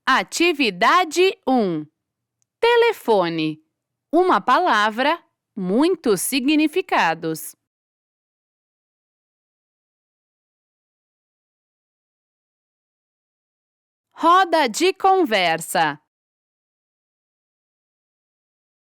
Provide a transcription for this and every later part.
Atividade 1. Telefone. Uma palavra, muitos significados. Roda de conversa.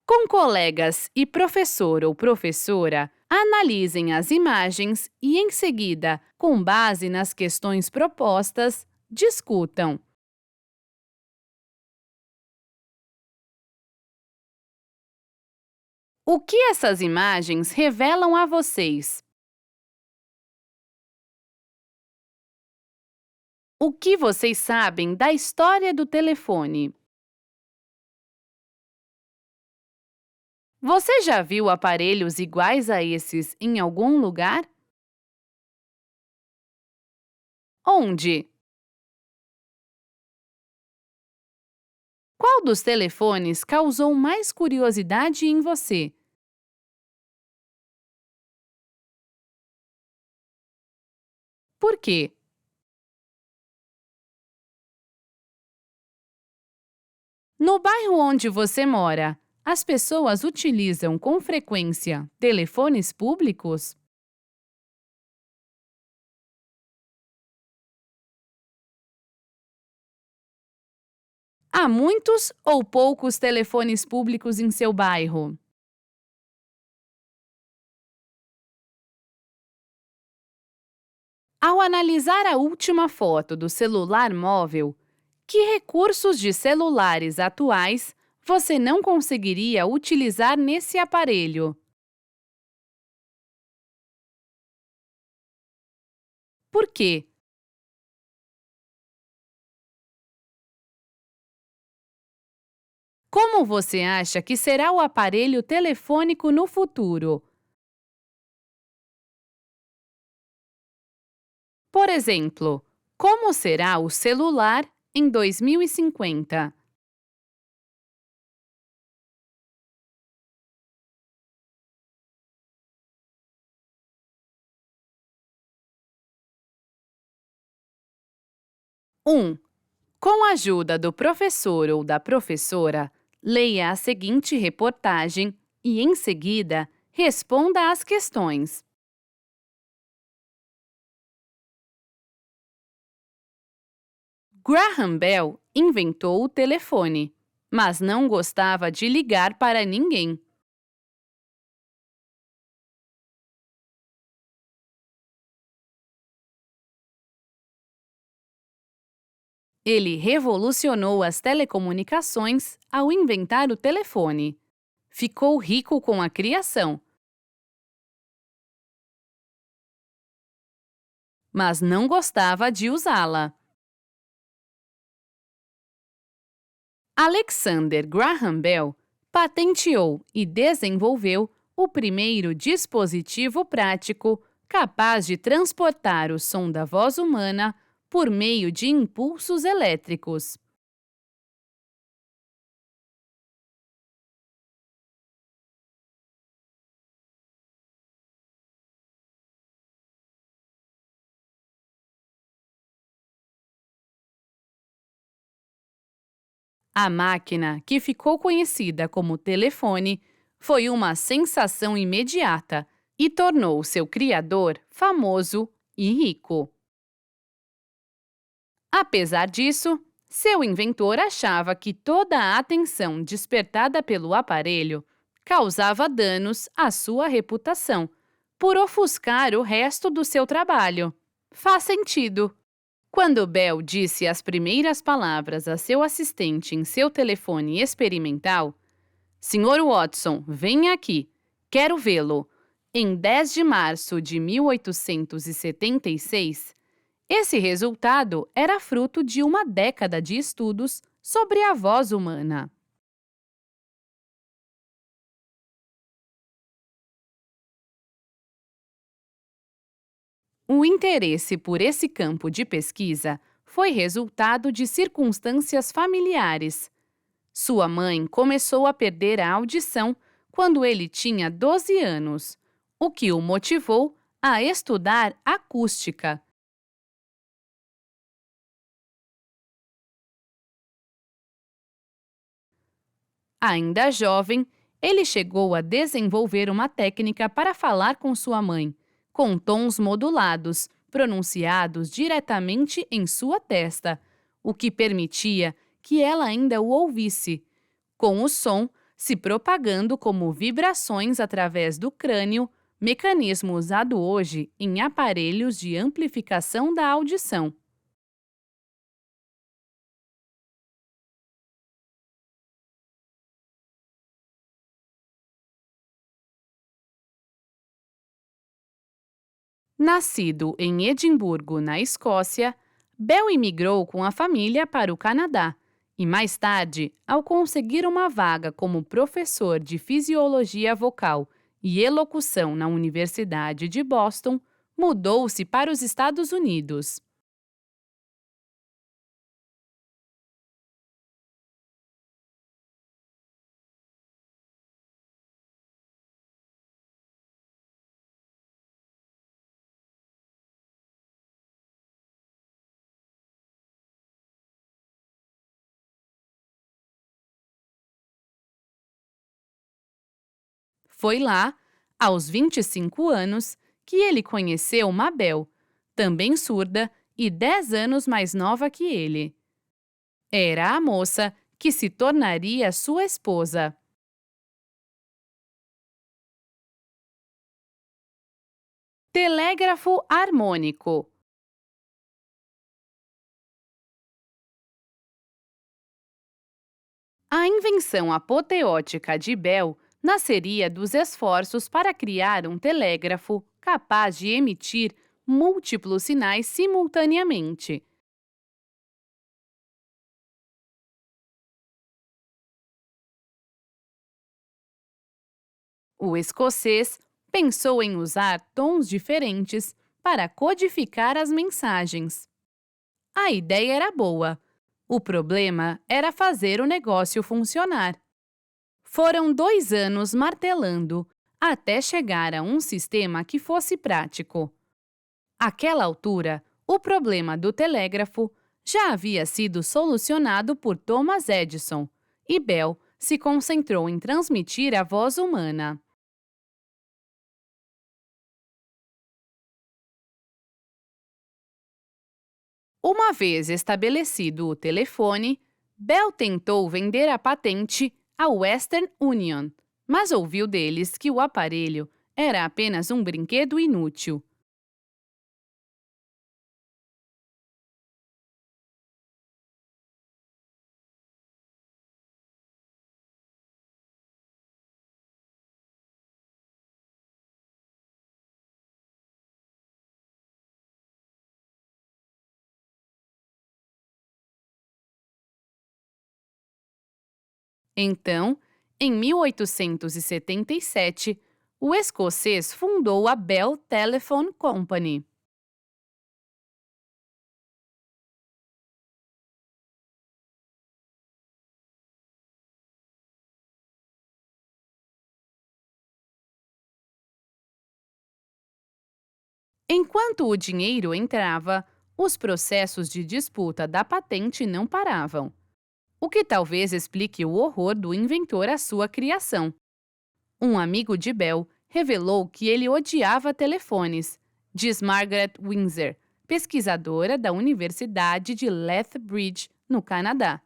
Com colegas e professor ou professora, analisem as imagens e, em seguida, com base nas questões propostas, discutam. O que essas imagens revelam a vocês? O que vocês sabem da história do telefone? Você já viu aparelhos iguais a esses em algum lugar? Onde? Qual dos telefones causou mais curiosidade em você? Por quê? No bairro onde você mora, as pessoas utilizam com frequência telefones públicos? Há muitos ou poucos telefones públicos em seu bairro? Ao analisar a última foto do celular móvel, que recursos de celulares atuais você não conseguiria utilizar nesse aparelho? Por quê? Como você acha que será o aparelho telefônico no futuro? Por exemplo, como será o celular em 2050? 1. Com a ajuda do professor ou da professora, leia a seguinte reportagem e, em seguida, responda às questões. Graham Bell inventou o telefone, mas não gostava de ligar para ninguém. Ele revolucionou as telecomunicações ao inventar o telefone. Ficou rico com a criação, mas não gostava de usá-la. Alexander Graham Bell patenteou e desenvolveu o primeiro dispositivo prático capaz de transportar o som da voz humana por meio de impulsos elétricos. A máquina, que ficou conhecida como telefone, foi uma sensação imediata e tornou seu criador famoso e rico. Apesar disso, seu inventor achava que toda a atenção despertada pelo aparelho causava danos à sua reputação, por ofuscar o resto do seu trabalho. Faz sentido. Quando Bell disse as primeiras palavras a seu assistente em seu telefone experimental, Senhor Watson, venha aqui, quero vê-lo, em 10 de março de 1876, esse resultado era fruto de uma década de estudos sobre a voz humana. O interesse por esse campo de pesquisa foi resultado de circunstâncias familiares. Sua mãe começou a perder a audição quando ele tinha 12 anos, o que o motivou a estudar acústica. Ainda jovem, ele chegou a desenvolver uma técnica para falar com sua mãe, com tons modulados, pronunciados diretamente em sua testa, o que permitia que ela ainda o ouvisse, com o som se propagando como vibrações através do crânio, mecanismo usado hoje em aparelhos de amplificação da audição. Nascido em Edimburgo, na Escócia, Bell imigrou com a família para o Canadá e, mais tarde, ao conseguir uma vaga como professor de fisiologia vocal e elocução na Universidade de Boston, mudou-se para os Estados Unidos. Foi lá, aos 25 anos, que ele conheceu Mabel, também surda e 10 anos mais nova que ele. Era a moça que se tornaria sua esposa. Telégrafo harmônico. A invenção apoteótica de Bell nasceria dos esforços para criar um telégrafo capaz de emitir múltiplos sinais simultaneamente. O escocês pensou em usar tons diferentes para codificar as mensagens. A ideia era boa. O problema era fazer o negócio funcionar. Foram 2 anos martelando até chegar a um sistema que fosse prático. Àquela altura, o problema do telégrafo já havia sido solucionado por Thomas Edison e Bell se concentrou em transmitir a voz humana. Uma vez estabelecido o telefone, Bell tentou vender a patente à Western Union, mas ouviu deles que o aparelho era apenas um brinquedo inútil. Então, em 1877, o escocês fundou a Bell Telephone Company. Enquanto o dinheiro entrava, os processos de disputa da patente não paravam, o que talvez explique o horror do inventor à sua criação. Um amigo de Bell revelou que ele odiava telefones, diz Margaret Windsor, pesquisadora da Universidade de Lethbridge, no Canadá.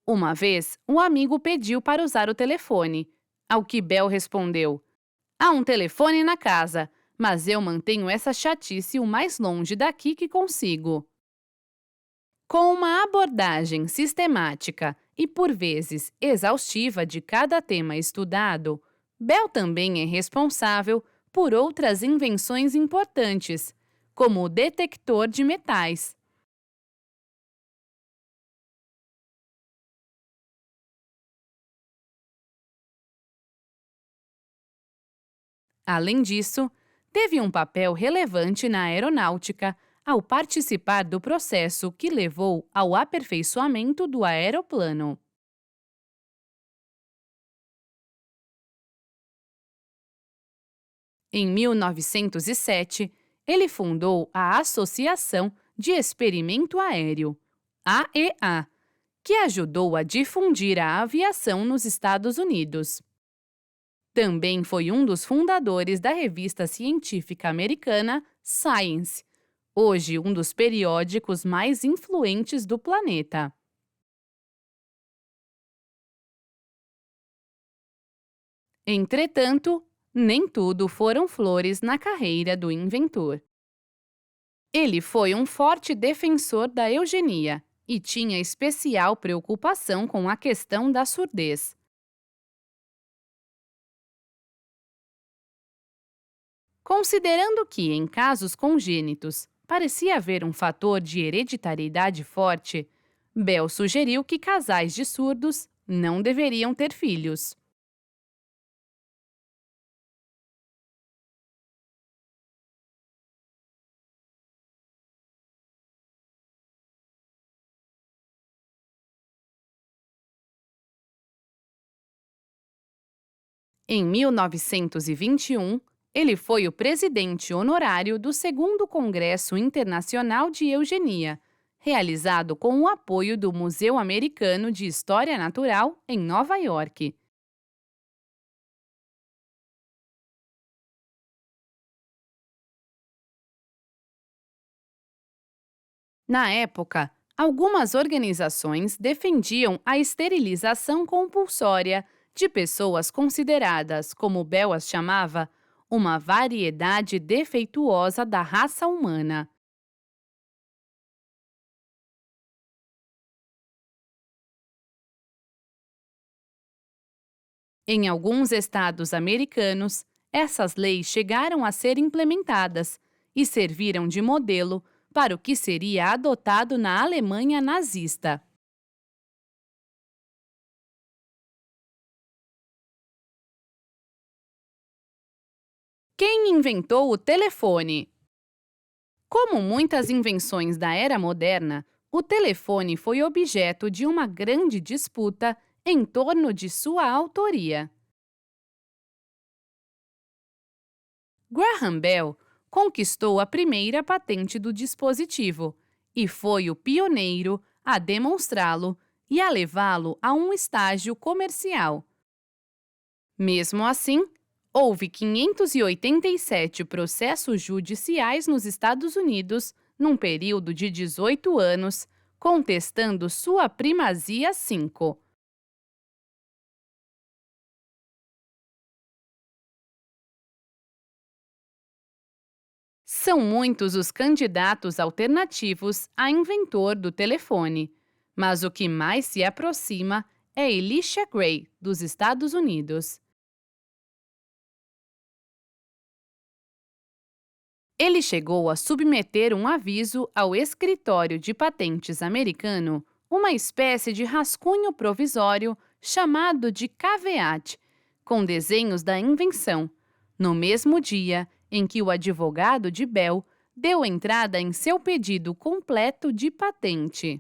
Uma vez, um amigo pediu para usar o telefone, ao que Bell respondeu: há um telefone na casa, mas eu mantenho essa chatice o mais longe daqui que consigo. Com uma abordagem sistemática e, por vezes, exaustiva de cada tema estudado, Bell também é responsável por outras invenções importantes, como o detector de metais. Além disso, teve um papel relevante na aeronáutica ao participar do processo que levou ao aperfeiçoamento do aeroplano. Em 1907, ele fundou a Associação de Experimento Aéreo, AEA, que ajudou a difundir a aviação nos Estados Unidos. Também foi um dos fundadores da revista científica americana Science, hoje um dos periódicos mais influentes do planeta. Entretanto, nem tudo foram flores na carreira do inventor. Ele foi um forte defensor da eugenia e tinha especial preocupação com a questão da surdez. Considerando que, em casos congênitos, parecia haver um fator de hereditariedade forte, Bell sugeriu que casais de surdos não deveriam ter filhos. Em 1921, ele foi o presidente honorário do Segundo Congresso Internacional de Eugenia, realizado com o apoio do Museu Americano de História Natural, em Nova York. Na época, algumas organizações defendiam a esterilização compulsória de pessoas consideradas, como Bell as chamava, uma variedade defeituosa da raça humana. Em alguns estados americanos, essas leis chegaram a ser implementadas e serviram de modelo para o que seria adotado na Alemanha nazista. Quem inventou o telefone? Como muitas invenções da era moderna, o telefone foi objeto de uma grande disputa em torno de sua autoria. Graham Bell conquistou a primeira patente do dispositivo e foi o pioneiro a demonstrá-lo e a levá-lo a um estágio comercial. Mesmo assim, houve 587 processos judiciais nos Estados Unidos num período de 18 anos, contestando sua primazia 5. São muitos os candidatos alternativos a inventor do telefone, mas o que mais se aproxima é Elisha Gray, dos Estados Unidos. Ele chegou a submeter um aviso ao Escritório de Patentes americano, uma espécie de rascunho provisório chamado de caveat, com desenhos da invenção, no mesmo dia em que o advogado de Bell deu entrada em seu pedido completo de patente.